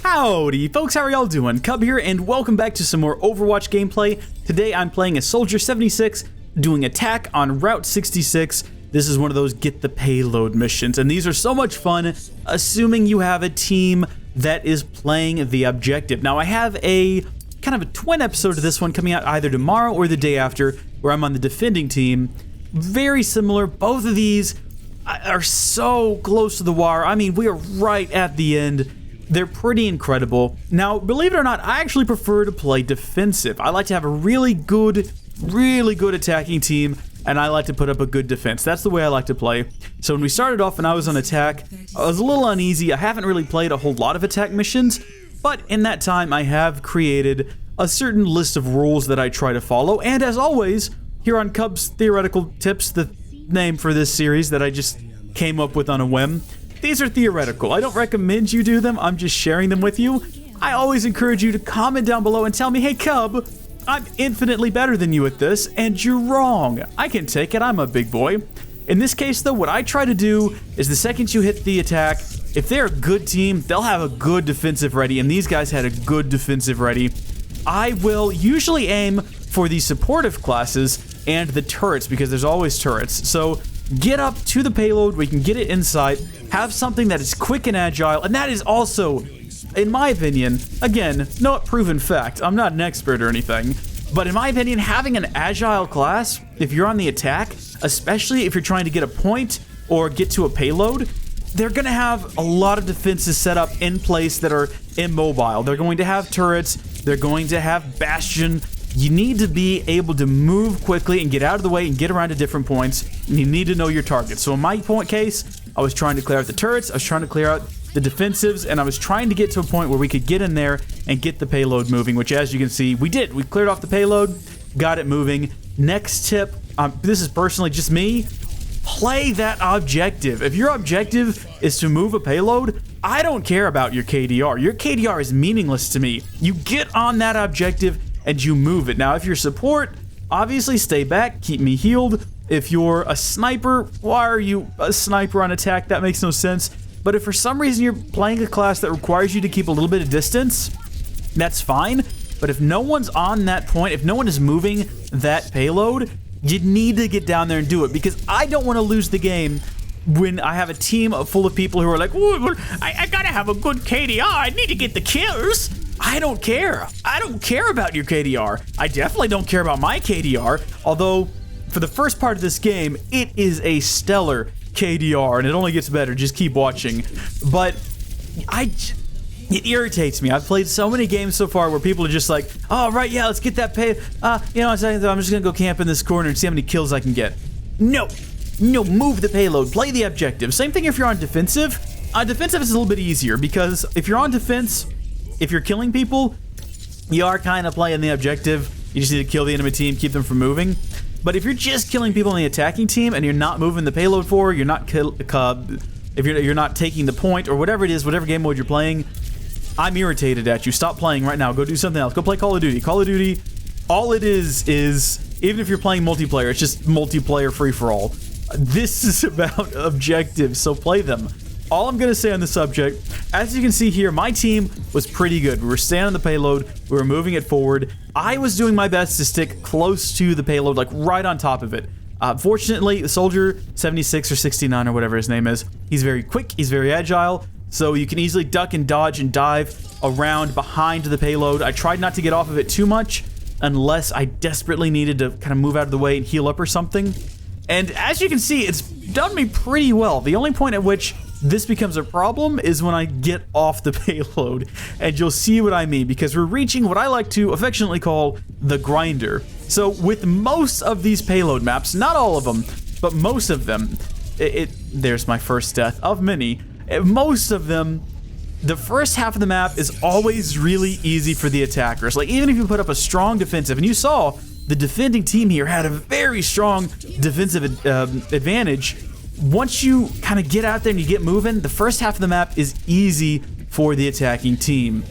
Howdy folks, how are y'all doing? Cub here and welcome back to some more Overwatch gameplay. Today I'm playing a Soldier 76 doing attack on Route 66. This is one of those get the payload missions and these are so much fun assuming you have a team that is playing the objective. Now I have a kind of a twin episode to this one coming out either tomorrow or the day after where I'm on the defending team. Very similar, both of these are so close to the wire. I mean, we are right at the end. They're pretty incredible. Now, believe it or not, I actually prefer to play defensive. I like to have a really good attacking team, and I like to put up a good defense. That's the way I like to play. So when we started off and I was on attack, I was a little uneasy. I haven't really played a whole lot of attack missions, but in that time I have created a certain list of rules that I try to follow. And as always, here on Cub's Theoretical Tips, the name for this series that I just came up with on a whim, these are theoretical. I don't recommend you do them, I'm just sharing them with you. I always encourage you to comment down below and tell me, hey Cub, I'm infinitely better than you at this, and you're wrong. I can take it, I'm a big boy. In this case though, what I try to do is the second you hit the attack, if they're a good team, they'll have a good defensive ready, and these guys had a good defensive ready. I will usually aim for the supportive classes and the turrets, because there's always turrets. So get up to the payload, we can get it inside, have something that is quick and agile, and that is also, in my opinion, again, not proven fact, I'm not an expert or anything, but in my opinion, having an agile class, if you're on the attack, especially if you're trying to get a point or get to a payload, they're going to have a lot of defenses set up in place that are immobile. They're going to have turrets, they're going to have bastion. You need to be able to move quickly and get out of the way and get around to different points, and you need to know your target. So in my point case, I was trying to clear out the turrets, I was trying to clear out the defensives, and I was trying to get to a point where we could get in there and get the payload moving, which as you can see, we did. We cleared off the payload, got it moving. Next tip, this is personally just me, play that objective. If your objective is to move a payload, I don't care about your KDR. Your KDR is meaningless to me. You get on that objective and you move it. Now, if you're support, obviously stay back, keep me healed. If you're a sniper, why are you a sniper on attack? That makes no sense. But if for some reason you're playing a class that requires you to keep a little bit of distance, that's fine. But if no one's on that point, if no one is moving that payload, you need to get down there and do it, because I don't want to lose the game when I have a team full of people who are like, "Ooh, I gotta have a good KDR, I need to get the kills." I don't care. I don't care about your KDR. I definitely don't care about my KDR, although for the first part of this game, it is a stellar KDR, and it only gets better. Just keep watching. But it irritates me. I've played so many games so far where people are just like, "Oh, right, yeah, let's get that pay. You know, I'm just gonna go camp in this corner and see how many kills I can get." No, move the payload, play the objective. Same thing if you're on defensive. On defensive, it's a little bit easier, because if you're on defense, if you're killing people, you are kind of playing the objective. You just need to kill the enemy team, keep them from moving. But if you're just killing people on the attacking team and you're not moving the payload forward, you're not if you're not taking the point or whatever it is, whatever game mode you're playing, I'm irritated at you. Stop playing right now. Go do something else. Go play Call of Duty. Call of Duty, all it is even if you're playing multiplayer, it's just multiplayer free-for-all. This is about objectives, so play them. All I'm going to say on the subject, as you can see here, my team was pretty good. We were staying on the payload, we were moving it forward. I was doing my best to stick close to the payload, like right on top of it. Fortunately, the Soldier 76 or 69 or whatever his name is, he's very quick, he's very agile, so you can easily duck and dodge and dive around behind the payload. I tried not to get off of it too much unless I desperately needed to kind of move out of the way and heal up or something. And as you can see, it's done me pretty well. The only point at which this becomes a problem is when I get off the payload, and you'll see what I mean, because we're reaching what I like to affectionately call the grinder. So with most of these payload maps, not all of them, but most of them, there's my first death of many, most of them, the first half of the map is always really easy for the attackers. Like, even if you put up a strong defensive, and you saw the defending team here had a very strong defensive advantage. Once you kind of get out there and you get moving, the first half of the map is easy for the attacking team.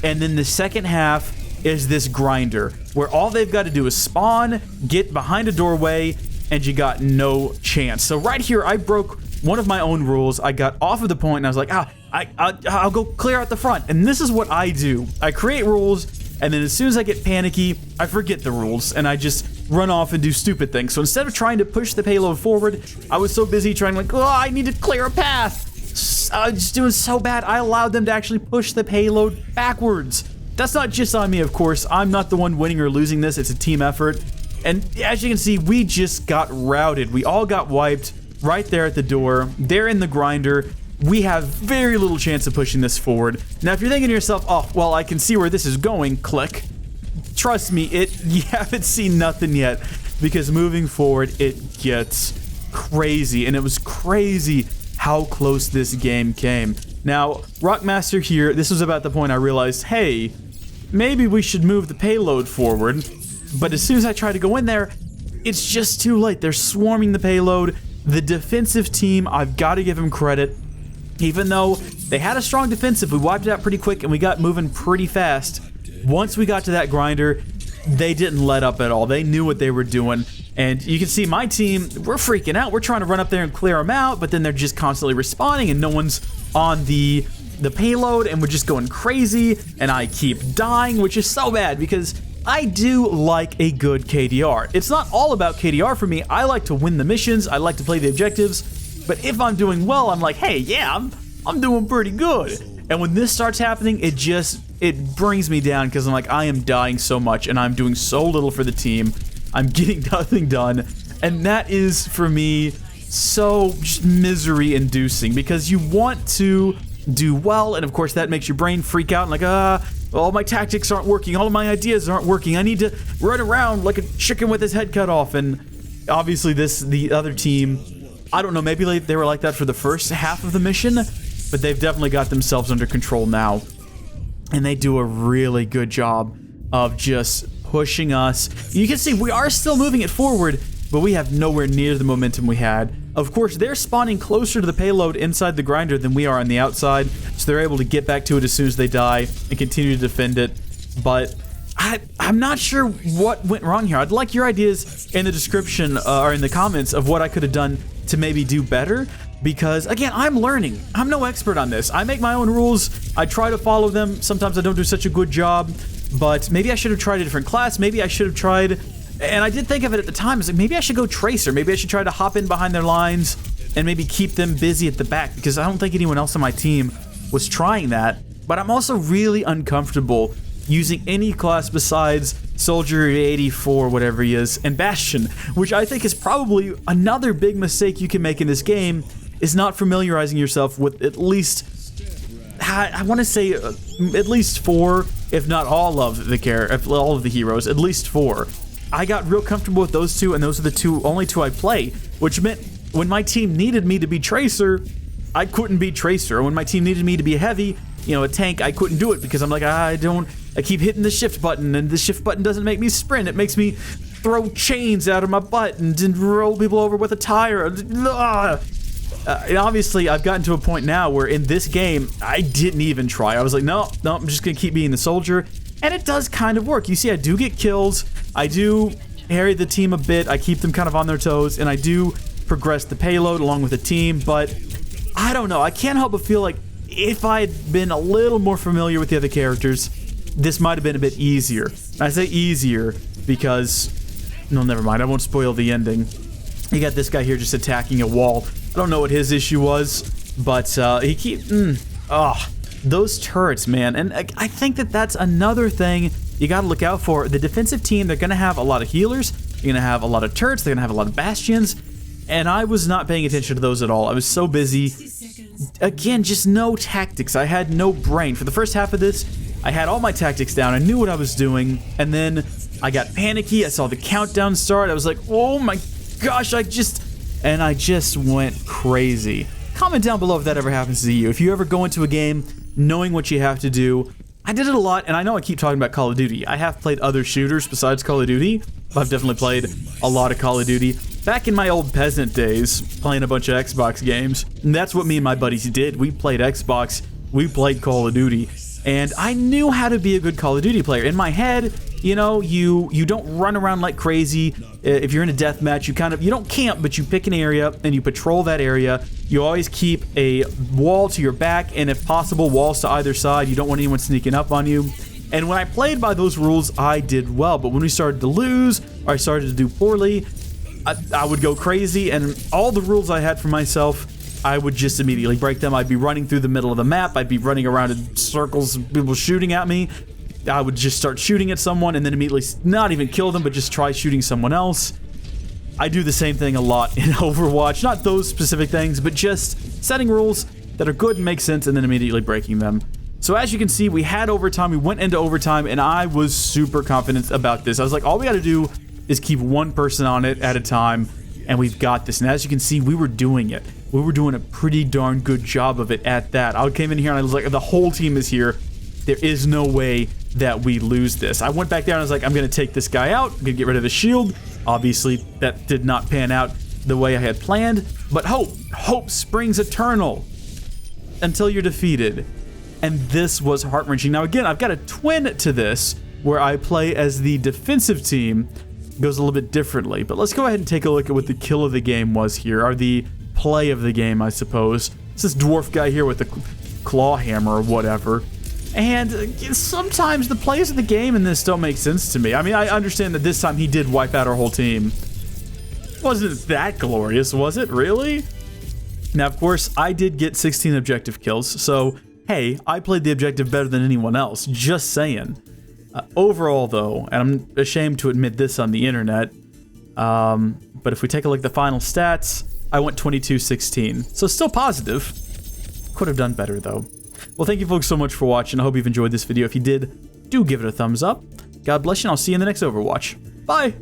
And then the second half is this grinder, where all they've got to do is spawn, get behind a doorway, and you got no chance. So right here, I broke one of my own rules. I got off of the point and I was like, I'll go clear out the front. And this is what I do. I create rules, and then as soon as I get panicky, I forget the rules and I just run off and do stupid things. So instead of trying to push the payload forward, I was so busy trying like, oh, I need to clear a path. I was just doing so bad, I allowed them to actually push the payload backwards. That's not just on me, of course. I'm not the one winning or losing this. It's a team effort. And as you can see, we just got routed. We all got wiped right there at the door. They're in the grinder. We have very little chance of pushing this forward. Now, if you're thinking to yourself, oh, well, I can see where this is going, click. Trust me, you haven't seen nothing yet, because moving forward, it gets crazy. And it was crazy how close this game came. Now, Rockmaster here, this was about the point I realized, hey, maybe we should move the payload forward. But as soon as I try to go in there, it's just too late. They're swarming the payload. The defensive team, I've got to give them credit. Even though they had a strong defensive, we wiped it out pretty quick and we got moving pretty fast. Once we got to that grinder, they didn't let up at all. They knew what they were doing. And you can see my team, we're freaking out. We're trying to run up there and clear them out, but then they're just constantly respawning and no one's on the payload, and we're just going crazy, and I keep dying, which is so bad because I do like a good KDR. It's not all about KDR for me. I like to win the missions. I like to play the objectives. But if I'm doing well, I'm like, hey, yeah, I'm doing pretty good. And when this starts happening, it brings me down because I'm like, I am dying so much and I'm doing so little for the team. I'm getting nothing done. And that is, for me, so just misery inducing because you want to do well, and of course that makes your brain freak out and like, all my tactics aren't working, all of my ideas aren't working, I need to run around like a chicken with his head cut off. And obviously the other team, I don't know, maybe they were like that for the first half of the mission, but they've definitely got themselves under control now, and they do a really good job of just pushing us. You can see we are still moving it forward, but we have nowhere near the momentum we had. Of course, they're spawning closer to the payload inside the grinder than we are on the outside, so they're able to get back to it as soon as they die and continue to defend it. But I'm not sure what went wrong here. I'd like your ideas in the description or in the comments of what I could have done to maybe do better, because again, I'm learning. I'm no expert on this. I make my own rules. I try to follow them. Sometimes I don't do such a good job, but maybe I should have tried a different class. Maybe I should have tried... And I did think of it at the time. It's like, maybe I should go Tracer. Maybe I should try to hop in behind their lines and maybe keep them busy at the back, because I don't think anyone else on my team was trying that. But I'm also really uncomfortable using any class besides Soldier 84, whatever he is, and Bastion, which I think is probably another big mistake you can make in this game, is not familiarizing yourself with at least, I want to say at least 4, if not all of the heroes, at least 4. I got real comfortable with those 2, and those are the only two I play, which meant when my team needed me to be Tracer, I couldn't be Tracer. When my team needed me to be a heavy, a tank, I couldn't do it because I'm like, I keep hitting the shift button, and the shift button doesn't make me sprint. It makes me throw chains out of my buttons and roll people over with a tire. And obviously, I've gotten to a point now where in this game, I didn't even try. I was like, no, I'm just going to keep being the soldier. And it does kind of work. You see, I do get kills. I do harry the team a bit. I keep them kind of on their toes. And I do progress the payload along with the team. But I don't know. I can't help but feel like if I had been a little more familiar with the other characters, this might have been a bit easier. I say easier because... No, never mind. I won't spoil the ending. You got this guy here just attacking a wall. I don't know what his issue was, but he keeps... those turrets, man. And I think that's another thing you got to look out for. The defensive team, they're going to have a lot of healers. They're going to have a lot of turrets. They're going to have a lot of bastions. And I was not paying attention to those at all. I was so busy. Again, just no tactics. I had no brain. For the first half of this, I had all my tactics down. I knew what I was doing. And then I got panicky. I saw the countdown start. I was like, oh my gosh, I just went crazy. Comment down below if that ever happens to you. If you ever go into a game knowing what you have to do. I did it a lot, and I know I keep talking about Call of Duty. I have played other shooters besides Call of Duty. I've definitely played a lot of Call of Duty. Back in my old peasant days, playing a bunch of Xbox games, and that's what me and my buddies did. We played Xbox, we played Call of Duty. And I knew how to be a good Call of Duty player. In my head, you know, you don't run around like crazy. If you're in a deathmatch, you don't camp, but you pick an area and you patrol that area. You always keep a wall to your back, and if possible, walls to either side. You don't want anyone sneaking up on you. And when I played by those rules, I did well. But when we started to lose, or I started to do poorly, I would go crazy, and all the rules I had for myself, I would just immediately break them. I'd be running through the middle of the map. I'd be running around in circles, people shooting at me. I would just start shooting at someone and then immediately not even kill them, but just try shooting someone else. I do the same thing a lot in Overwatch. Not those specific things, but just setting rules that are good and make sense and then immediately breaking them. So as you can see, we had overtime. We went into overtime, and I was super confident about this. I was like, all we got to do is keep one person on it at a time, and we've got this. And as you can see, we were doing it. We were doing a pretty darn good job of it at that. I came in here and I was like, the whole team is here. There is no way that we lose this. I went back down and I was like, I'm going to take this guy out. I'm going to get rid of his shield. Obviously, that did not pan out the way I had planned. But hope springs eternal until you're defeated. And this was heart-wrenching. Now, again, I've got a twin to this where I play as the defensive team. It goes a little bit differently. But let's go ahead and take a look at what the kill of the game was here, or the play of the game, I suppose. It's this dwarf guy here with the claw hammer or whatever. And sometimes the plays of the game in this don't make sense to me. I mean, I understand that this time he did wipe out our whole team. Wasn't that glorious, was it? Really? Now, of course, I did get 16 objective kills, so hey, I played the objective better than anyone else, just saying. Overall, though, and I'm ashamed to admit this on the internet, but if we take a look at the final stats, I went 22-16, so still positive. Could have done better, though. Well, thank you folks so much for watching. I hope you've enjoyed this video. If you did, do give it a thumbs up. God bless you, and I'll see you in the next Overwatch. Bye!